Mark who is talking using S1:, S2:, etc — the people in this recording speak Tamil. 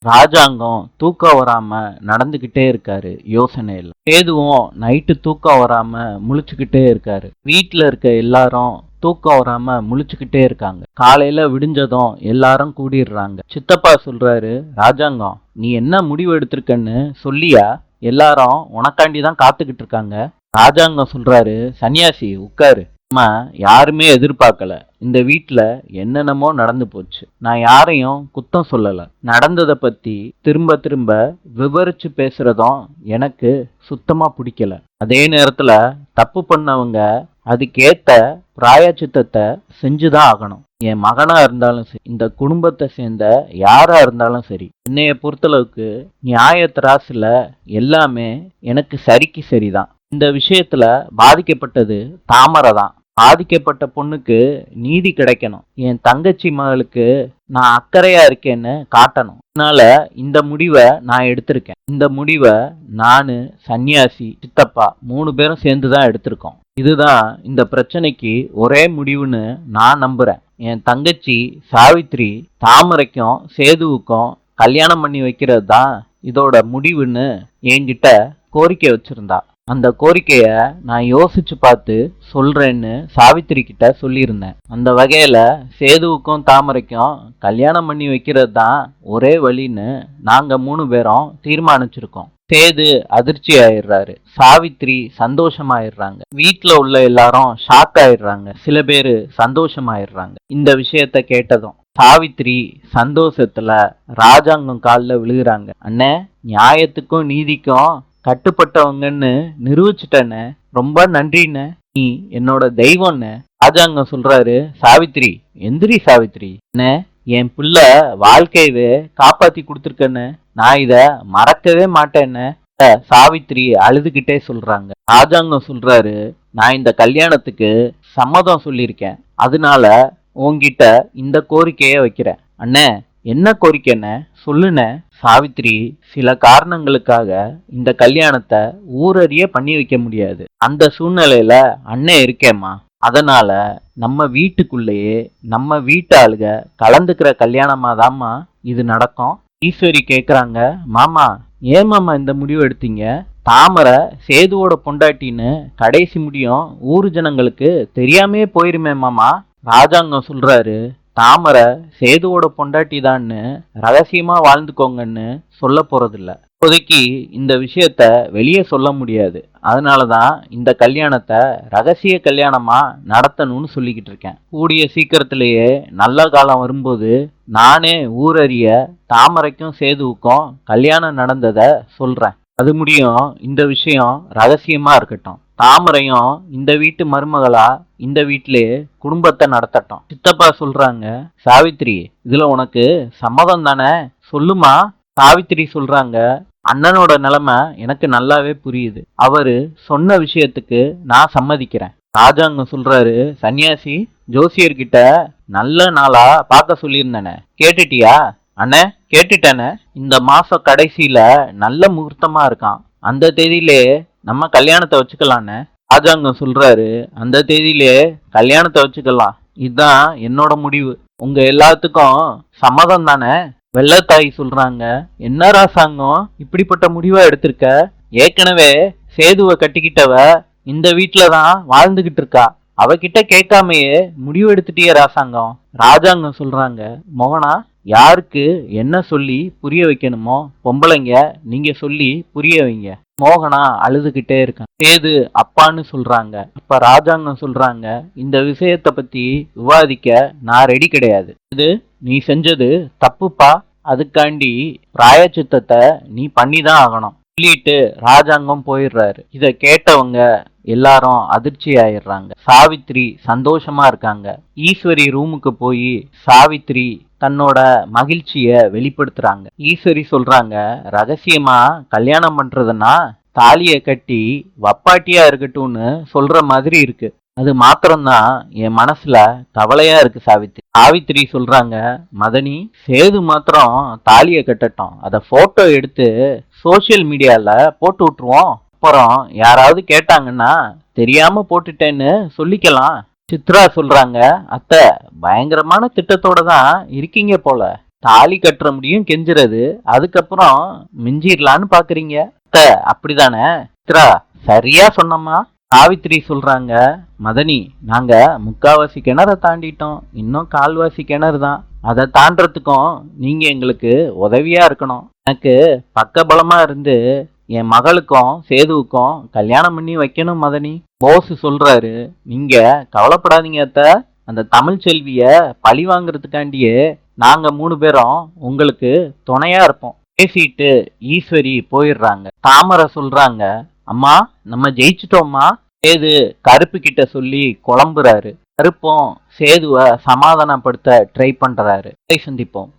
S1: ராஜாங்கம் தூக்கம் வராம நடந்துகிட்டே இருக்காரு யோசனையில. சேதுவும் நைட்டு தூக்கம் வராம முழிச்சுக்கிட்டே இருக்காரு. வீட்டுல இருக்க எல்லாரும் தூக்கம் வராம முழிச்சுக்கிட்டே இருக்காங்க. காலையில விடிஞ்சதும் எல்லாரும் கூடிடுறாங்க. சித்தப்பா சொல்றாரு, ராஜாங்கம் நீ என்ன முடிவு எடுத்திருக்கன்னு சொல்லியா? எல்லாரும் உனக்காண்டிதான் காத்துக்கிட்டு இருக்காங்க. ராஜாங்கம் சொல்றாரு, சன்னியாசி உட்காரு. நம்ம யாருமே எதிர்பார்க்கல. இந்த வீட்டுல என்னென்னமோ நடந்து போச்சு. நான் யாரையும் குத்தம் சொல்லல. நடந்ததை பத்தி திரும்ப திரும்ப விவரிச்சு பேசுறதும் எனக்கு சுத்தமா பிடிக்கல. அதே நேரத்துல தப்பு பண்ணவங்க அதுக்கேத்த பிராயச்சித்தத்தை செஞ்சுதான் ஆகணும். என் மகனா இருந்தாலும் சரி, இந்த குடும்பத்தை சேர்ந்த யாரா இருந்தாலும் சரி, என்னைய பொறுத்தளவுக்கு நியாய திராசுல எல்லாமே எனக்கு சரிக்கு சரிதான். இந்த விஷயத்துல பாதிக்கப்பட்டது தாமரை தான். பாதிக்கப்பட்ட பொண்ணுக்கு நீதி கிடைக்கணும். என் தங்கச்சி மகளுக்கு நான் அக்கறையா இருக்கேன்னு காட்டணும். அதனால இந்த முடிவை நான் எடுத்திருக்கேன். இந்த முடிவை நானு, சன்னியாசி, சித்தப்பா 3 பேரும் சேர்ந்துதான் எடுத்திருக்கோம். இதுதான் இந்த பிரச்சனைக்கு ஒரே முடிவுன்னு நான் நம்புறேன். என் தங்கச்சி சாவித்ரி தாமரைக்கும் சேதுவுக்கும் கல்யாணம் பண்ணி வைக்கிறது தான் இதோட முடிவுன்னு என்கிட்ட கோரிக்கை வச்சிருந்தா. அந்த கோரிக்கைய நான் யோசிச்சு பார்த்து சொல்றேன்னு சாவித்திரி கிட்ட சொல்லியிருந்தேன். அந்த வகையில சேதுவுக்கும் தாமரைக்கும் கல்யாணம் பண்ணி வைக்கிறது தான் ஒரே வழின்னு நாங்க 3 பேரும் தீர்மானிச்சிருக்கோம். சேது அதிர்ச்சி ஆயிடுறாரு. சாவித்ரி சந்தோஷமாயிடுறாங்க. வீட்டுல உள்ள எல்லாரும் ஷாக் ஆயிடுறாங்க. சில பேரு சந்தோஷமாயிடுறாங்க. இந்த விஷயத்த கேட்டதும் சாவித்ரி சந்தோஷத்துல ராஜாங்கம் காலில் விழுகிறாங்க. அண்ணே, நியாயத்துக்கும் நீதிக்கும் கட்டுப்பட்டவங்கன்னு நிரூபிச்சுட்டேன்னு ரொம்ப நன்றின்னு, நீ என்னோட தெய்வம்னு. ராஜாங்கம் சொல்றாரு, சாவித்ரி எந்திரி சாவித்ரி, என்ன என் பிள்ளை வாழ்க்கையவே காப்பாத்தி கொடுத்துருக்கன்னு நான் இத மறக்கவே மாட்டேன்னு சாவித்ரி அழுதுகிட்டே சொல்றாங்க. ராஜாங்கம் சொல்றாரு, நான் இந்த கல்யாணத்துக்கு சம்மதம் சொல்லியிருக்கேன். அதனால உன்கிட்ட இந்த கோரிக்கைய வைக்கிறேன். அண்ணே, என்ன கோரிக்கைன்னு சொல்லுன. சாவித்ரி, சில காரணங்களுக்காக இந்த கல்யாணத்தை ஊரறிய பண்ணி வைக்க முடியாது. அந்த சூழ்நிலையில அண்ணன் இருக்கேம்மா. அதனால நம்ம வீட்டுக்குள்ளேயே நம்ம வீட்டு ஆளுக கலந்துக்கிற கல்யாணமாதாம்மா இது நடக்கும். ஈஸ்வரி கேக்குறாங்க, மாமா ஏன் மாமா இந்த முடிவு எடுத்தீங்க? தாமரை சேதுவோட பொண்டாட்டின்னு கடைசி முடியும் ஊரு ஜனங்களுக்கு தெரியாமே போயிருமே மாமா. ராஜாங்கம் சொல்றாரு, தாமரை சேதுவோட பொண்டாட்டி தான்னு ரகசியமா வாழ்ந்துக்கோங்கன்னு சொல்ல போறதில்ல. இப்போதைக்கு இந்த விஷயத்த வெளியே சொல்ல முடியாது. அதனாலதான் இந்த கல்யாணத்தை ரகசிய கல்யாணமா நடத்தணும்னு சொல்லிக்கிட்டு இருக்கேன். கூடிய சீக்கிரத்திலேயே நல்ல காலம் வரும்போது நானே ஊரறிய தாமரைக்கும் சேதுவுக்கும் கல்யாணம் நடந்ததை சொல்றேன். அது முடியும் இந்த விஷயம் ரகசியமா இருக்கட்டும். தாமரையும் இந்த வீட்டு மருமகளா இந்த வீட்டிலேயே குடும்பத்தை நடத்தட்டும். சித்தப்பா சொல்றாங்க, சாவித்ரி இதுல உனக்கு சம்மதம் தானே? சொல்லுமா. சாவித்ரி சொல்றாங்க, அண்ணனோட நிலைமை எனக்கு நல்லாவே புரியுது. அவரு சொன்ன விஷயத்துக்கு நான் சம்மதிக்கிறேன். ராஜாங்கம் சொல்றாரு, சன்னியாசி ஜோசியர்கிட்ட நல்ல நாளா பார்க்க சொல்லியிருந்தேனே, கேட்டுட்டியா? அண்ணே, கேட்டுட்டேனே. இந்த மாசம் கடைசியில நல்ல முகூர்த்தமா இருக்கான். அந்த தேதியிலே நம்ம கல்யாணத்தை வச்சுக்கலான்னு. ராஜாங்கம் சொல்றாரு, அந்த தேதியிலே கல்யாணத்தை வச்சுக்கலாம். இதுதான் என்னோட முடிவு. உங்க எல்லாத்துக்கும் சம்மதம் தானே? வெள்ளத்தாய் சொல்றாங்க, என்ன ராசாங்கம் இப்படிப்பட்ட முடிவா எடுத்திருக்க? ஏற்கனவே சேதுவை கட்டிக்கிட்டவ இந்த வீட்டுலதான் வாழ்ந்துகிட்டு இருக்கா. அவகிட்ட கேட்காமையே முடிவு எடுத்துட்டிய ராசாங்கம். ராஜாங்கம் சொல்றாங்க, மோகனா யாருக்கு என்ன சொல்லி புரிய வைக்கணுமோ பொம்பளைங்க நீங்க சொல்லி புரிய வைங்க. மோகனா அழுதுகிட்டே இருக்கான். சேது அப்பான்னு சொல்றாங்க. அப்ப ராஜாங்கம் சொல்றாங்க, இந்த விஷயத்த பத்தி விவாதிக்க நான் ரெடி கிடையாது. இது நீ செஞ்சது தப்புப்பா. அதுக்காண்டி பிராயச்சித்தத்தை நீ பண்ணிதான் ஆகணும் சொல்லிட்டு ராஜாங்கம் போயிடுறாரு. இத கேட்டவங்க எல்லாரும் அதிர்ச்சி ஆயிடுறாங்க. சாவித்ரி சந்தோஷமா இருக்காங்க. ஈஸ்வரி ரூமுக்கு போய் சாவித்ரி தன்னோட மகிழ்ச்சிய வெளிப்படுத்துறாங்க. ஈஸ்வரி சொல்றாங்க, ரகசியமா கல்யாணம் பண்றதுன்னா தாலிய கட்டி வப்பாட்டியா இருக்கட்டும்னு சொல்ற மாதிரி இருக்கு. அது மாத்திரம்தான் என் மனசுல கவலையா இருக்கு சாவித்ரி. சாவித்ரி சொல்றாங்க, மதனி சேது மாத்திரம் தாலிய கட்டட்டும், அத போட்டோ எடுத்து சோசியல் மீடியால போட்டு விட்டுருவோம். அப்புறம் யாராவது கேட்டாங்கன்னா தெரியாம போட்டுட்டேன்னு சொல்லிக்கலாம். சித்ரா சொல்றாங்க, அத்தை பயங்கரமான திட்டத்தோட தான் இருக்கீங்க போல. தாலி கட்டுற முடியும் கெஞ்சுறது, அதுக்கப்புறம் மிஞ்சிடலான்னு பாக்குறீங்க. அத்தை, அப்படிதானே? சித்ரா, சரியா சொன்னம்மா. சாவித்திரி சொல்றாங்க, மதனி, நாங்க முக்காவாசி கிணற தாண்டிட்டோம், இன்னும் கால்வாசி கிணறு தான். அதை தாண்டறதுக்கும் நீங்க எங்களுக்கு உதவியா இருக்கணும். எனக்கு பக்கபலமா இருந்து என் மகளுக்கும் சேதுவுக்கும் கல்யாணம் பண்ணி வைக்கணும் மதனி. போஸ் சொல்றாரு. நீங்க கவலைப்படாதீங்க அத்தை, அந்த தமிழ் செல்விய பழி வாங்குறதுக்காண்டியே நாங்க 3 பேரும் உங்களுக்கு துணையா இருப்போம். பேசிட்டு ஈஸ்வரி போயிடுறாங்க. தாமரை சொல்றாங்க, அம்மா, நம்ம ஜெயிச்சிட்டோம்மா. சேது கருப்பு கிட்ட சொல்லி குழம்புறாரு. கருப்பும் சேதுவை சமாதானப்படுத்த ட்ரை பண்றாரு. சந்திப்போம்.